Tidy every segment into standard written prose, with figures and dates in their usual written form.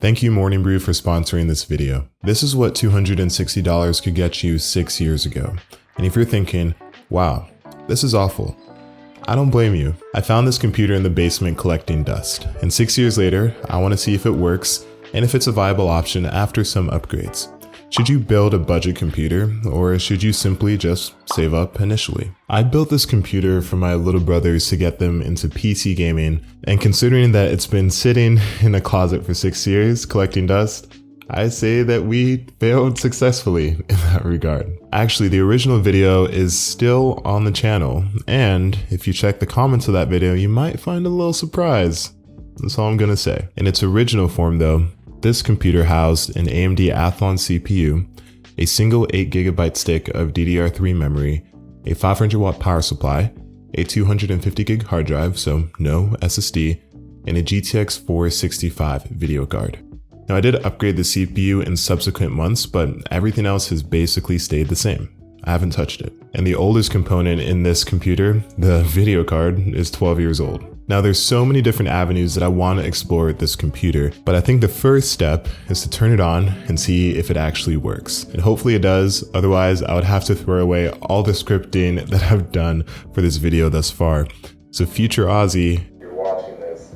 Thank you Morning Brew for sponsoring this video. This is what $260 could get you 6 years ago. And if you're thinking, wow, this is awful, I don't blame you. I found this computer in the basement collecting dust, and 6 years later, I want to see if it works and if it's a viable option after some upgrades. Should you build a budget computer, or should you simply just save up initially? I built this computer for my little brothers to get them into PC gaming, and considering that it's been sitting in a closet for 6 years collecting dust, I say that we failed successfully in that regard. Actually, the original video is still on the channel, and if you check the comments of that video, you might find a little surprise. That's all I'm gonna say. In its original form though, this computer housed an AMD Athlon CPU, a single 8GB stick of DDR3 memory, a 500-watt power supply, a 250GB hard drive, so no SSD, and a GTX 465 video card. Now I did upgrade the CPU in subsequent months, but everything else has basically stayed the same. I haven't touched it. And the oldest component in this computer, the video card, is 12 years old. Now there's so many different avenues that I want to explore with this computer, but I think the first step is to turn it on and see if it actually works. And hopefully it does, otherwise I would have to throw away all the scripting that I've done for this video thus far. So future Ozzy, you're watching this,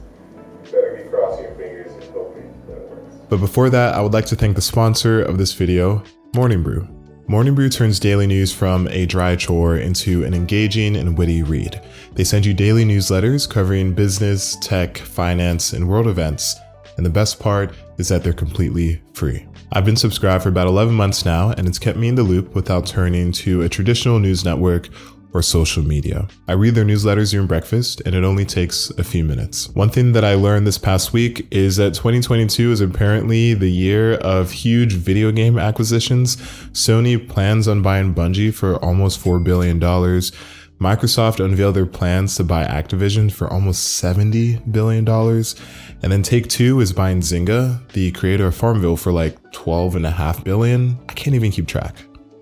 you better be crossing your fingers and hoping that it works. But before that, I would like to thank the sponsor of this video, Morning Brew. Morning Brew turns daily news from a dry chore into an engaging and witty read. They send you daily newsletters covering business, tech, finance, and world events. And the best part is that they're completely free. I've been subscribed for about 11 months now, and it's kept me in the loop without turning to a traditional news network or social media. I read their newsletters during breakfast, and it only takes a few minutes. One thing that I learned this past week is that 2022 is apparently the year of huge video game acquisitions. Sony plans on buying Bungie for almost $4 billion. Microsoft unveiled their plans to buy Activision for almost $70 billion. And then Take-Two is buying Zynga, the creator of Farmville, for like $12.5 billion. I can't even keep track.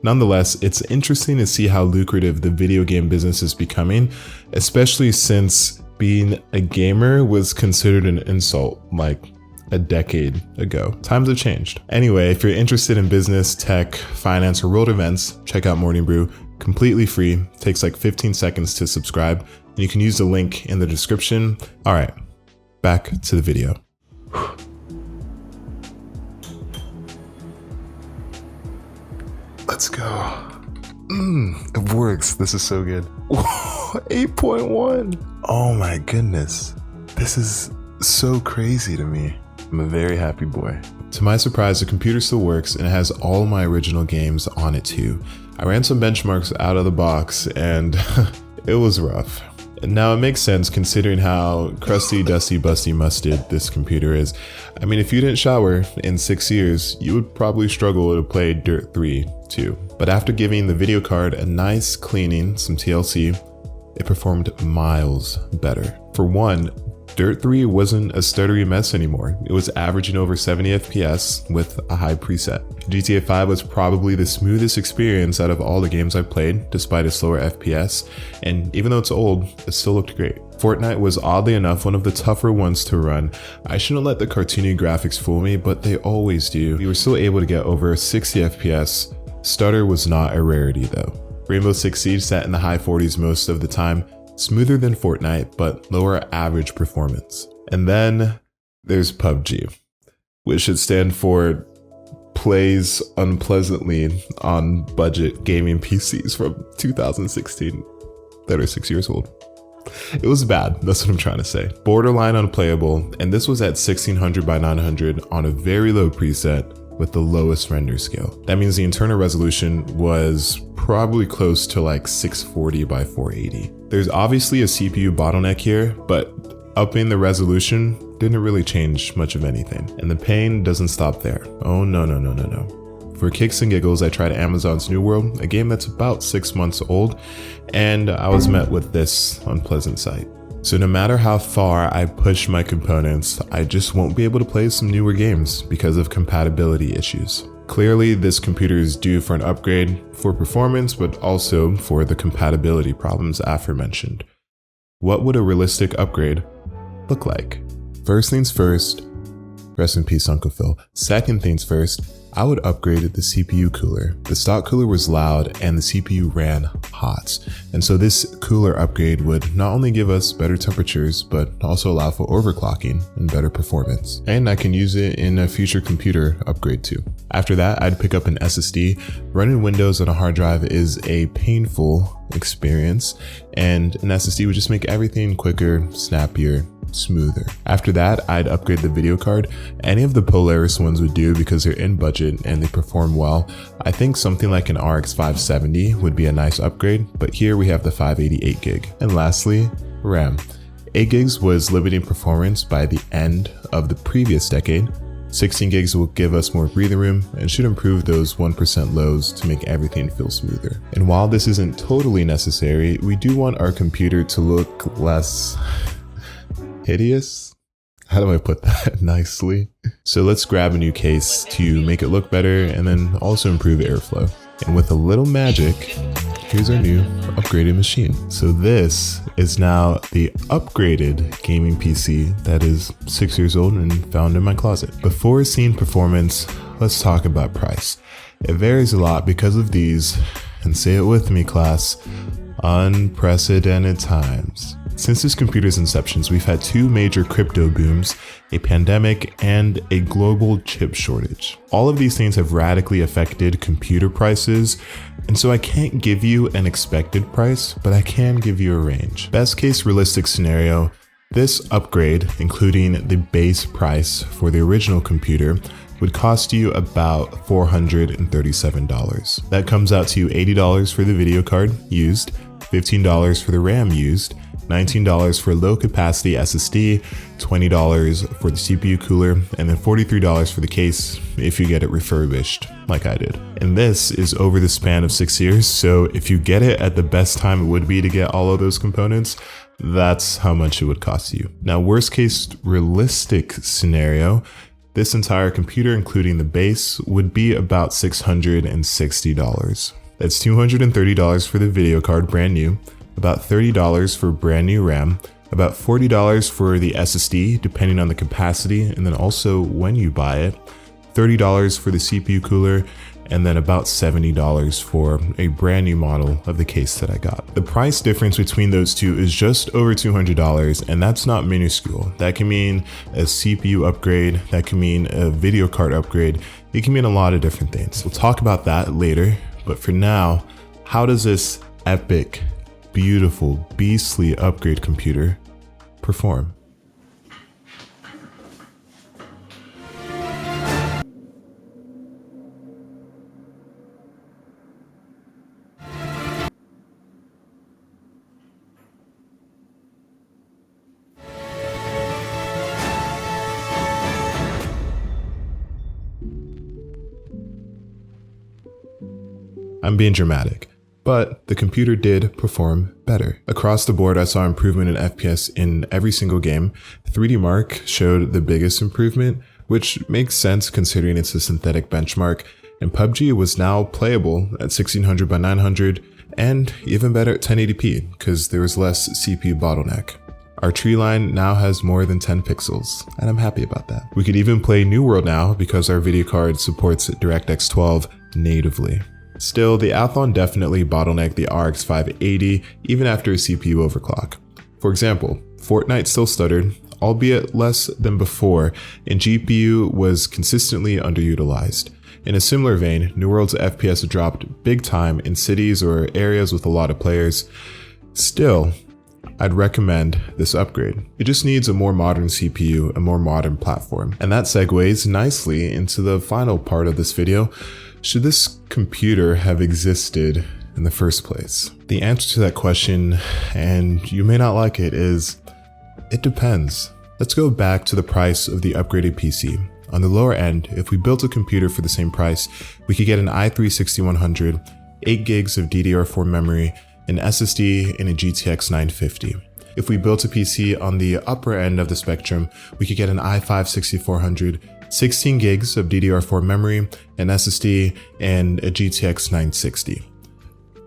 Nonetheless, it's interesting to see how lucrative the video game business is becoming, especially since being a gamer was considered an insult like a decade ago. Times have changed. Anyway, if you're interested in business, tech, finance, or world events, check out Morning Brew. Completely free, takes like 15 seconds to subscribe, and you can use the link in the description. All right, back to the video. Let's go. It works. This is so good. 8.1. Oh my goodness. This is so crazy to me. I'm a very happy boy. To my surprise, the computer still works and it has all my original games on it too. I ran some benchmarks out of the box and it was rough. Now it makes sense considering how crusty, dusty, busty, musted this computer is. I mean, if you didn't shower in 6 years, you would probably struggle to play Dirt 3 too. But after giving the video card a nice cleaning, some TLC, it performed miles better. For one, Dirt 3 wasn't a stuttery mess anymore. It was averaging over 70 FPS with a high preset. GTA 5 was probably the smoothest experience out of all the games I've played, despite its slower FPS, and even though it's old, it still looked great. Fortnite was oddly enough one of the tougher ones to run. I shouldn't let the cartoony graphics fool me, but they always do. We were still able to get over 60 FPS. Stutter was not a rarity though. Rainbow Six Siege sat in the high 40s most of the time. Smoother than Fortnite, but lower average performance. And then there's PUBG, which should stand for Plays Unpleasantly on Budget Gaming PCs from 2016 that are 6 years old. It was bad, that's what I'm trying to say. Borderline unplayable, and this was at 1600 by 900 on a very low preset with the lowest render scale. That means the internal resolution was probably close to like 640 by 480. There's obviously a CPU bottleneck here, but upping the resolution didn't really change much of anything. And the pain doesn't stop there. Oh no, no, no, no, no. For kicks and giggles, I tried Amazon's New World, a game that's about 6 months old, and I was met with this unpleasant sight. So no matter how far I push my components, I just won't be able to play some newer games because of compatibility issues. Clearly, this computer is due for an upgrade for performance, but also for the compatibility problems aforementioned. What would a realistic upgrade look like? First things first, Rest in peace, Uncle Phil. Second things first, I would upgrade the CPU cooler. The stock cooler was loud and the CPU ran hot. And so this cooler upgrade would not only give us better temperatures, but also allow for overclocking and better performance. And I can use it in a future computer upgrade too. After that, I'd pick up an SSD. Running Windows on a hard drive is a painful experience, and an SSD would just make everything quicker, snappier, smoother. After that, I'd upgrade the video card. Any of the Polaris ones would do because they're in budget and they perform well. I think something like an RX 570 would be a nice upgrade, but here we have the 588 gig. And lastly, RAM. 8 gigs was limiting performance by the end of the previous decade. 16 gigs will give us more breathing room and should improve those 1% lows to make everything feel smoother. And while this isn't totally necessary, we do want our computer to look less hideous? How do I put that nicely? So let's grab a new case to make it look better and then also improve airflow. And with a little magic, here's our new upgraded machine. So this is now the upgraded gaming PC that is 6 years old and found in my closet. Before seeing performance, let's talk about price. It varies a lot because of these, and say it with me class, unprecedented times. Since this computer's inception, we've had two major crypto booms, a pandemic, and a global chip shortage. All of these things have radically affected computer prices, and so I can't give you an expected price, but I can give you a range. Best case realistic scenario, this upgrade, including the base price for the original computer, would cost you about $437. That comes out to $80 for the video card used, $15 for the RAM used, $19 for low capacity SSD, $20 for the CPU cooler, and then $43 for the case if you get it refurbished, like I did. And this is over the span of 6 years, so if you get it at the best time it would be to get all of those components, that's how much it would cost you. Now, worst case realistic scenario, this entire computer, including the base, would be about $660. That's $230 for the video card brand new, about $30 for brand new RAM, about $40 for the SSD depending on the capacity and then also when you buy it, $30 for the CPU cooler, and then about $70 for a brand new model of the case that I got. The price difference between those two is just over $200, and that's not minuscule. That can mean a CPU upgrade, that can mean a video card upgrade, it can mean a lot of different things. We'll talk about that later, but for now, how does this epic, beautiful, beastly upgrade computer perform? I'm being dramatic, but the computer did perform better. Across the board, I saw improvement in FPS in every single game. 3D Mark showed the biggest improvement, which makes sense considering it's a synthetic benchmark, and PUBG was now playable at 1600 by 900 and even better at 1080p because there was less CPU bottleneck. Our tree line now has more than 10 pixels, and I'm happy about that. We could even play New World now because our video card supports DirectX 12 natively. Still, the Athlon definitely bottlenecked the RX 580 even after a CPU overclock. For example, Fortnite still stuttered, albeit less than before, and GPU was consistently underutilized. In a similar vein, New World's FPS dropped big time in cities or areas with a lot of players. Still, I'd recommend this upgrade. It just needs a more modern CPU, a more modern platform. And that segues nicely into the final part of this video. Should this computer have existed in the first place? The answer to that question, and you may not like it, is it depends. Let's go back to the price of the upgraded PC. On the lower end, if we built a computer for the same price, we could get an i3-6100, 8 gigs of DDR4 memory, an SSD, and a GTX 950. If we built a PC on the upper end of the spectrum, we could get an i5-6400, 16 gigs of DDR4 memory, an SSD, and a GTX 960.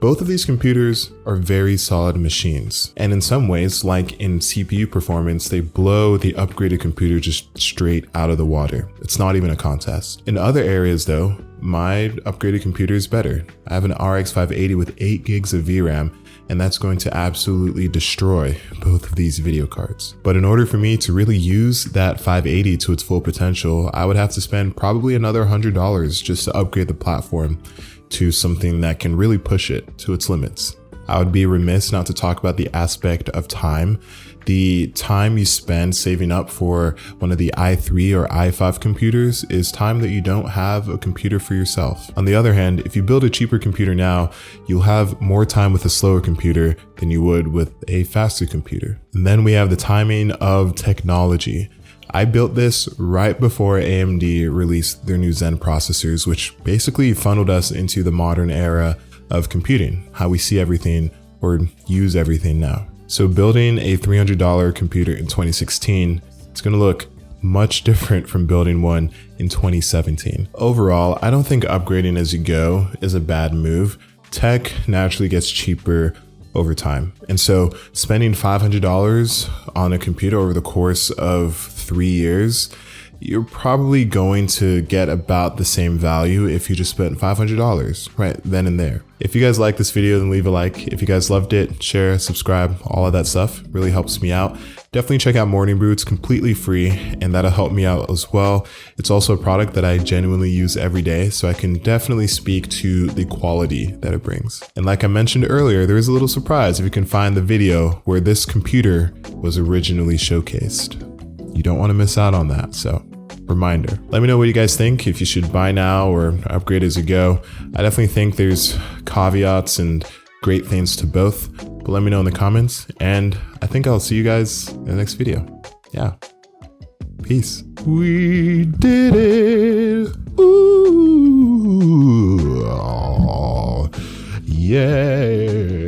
both of these computers are very solid machines. And in some ways, like in CPU performance, they blow the upgraded computer just straight out of the water. It's not even a contest. In other areas though, my upgraded computer is better. I have an RX 580 with 8 gigs of VRAM, and that's going to absolutely destroy both of these video cards. But in order for me to really use that 580 to its full potential, I would have to spend probably another $100 just to upgrade the platform to something that can really push it to its limits. I would be remiss not to talk about the aspect of time. The time you spend saving up for one of the i3 or i5 computers is time that you don't have a computer for yourself. On the other hand, if you build a cheaper computer now, you'll have more time with a slower computer than you would with a faster computer. And then we have the timing of technology. I built this right before AMD released their new Zen processors, which basically funneled us into the modern era of computing, how we see everything or use everything now. So building a $300 computer in 2016, it's going to look much different from building one in 2017. Overall, I don't think upgrading as you go is a bad move. Tech naturally gets cheaper over time. And so spending $500 on a computer over the course of 3 years, you're probably going to get about the same value if you just spent $500 right then and there. If you guys like this video, then leave a like. If you guys loved it, share, subscribe, all of that stuff really helps me out. Definitely check out Morning Brew. It's completely free and that'll help me out as well. It's also a product that I genuinely use every day, so I can definitely speak to the quality that it brings. And like I mentioned earlier, there is a little surprise if you can find the video where this computer was originally showcased. You don't want to miss out on that, so reminder. Let me know what you guys think, if you should buy now or upgrade as you go. I definitely think there's caveats and great things to both, but let me know in the comments, and I think I'll see you guys in the next video. Yeah. Peace. We did it. Ooh. Oh, yeah.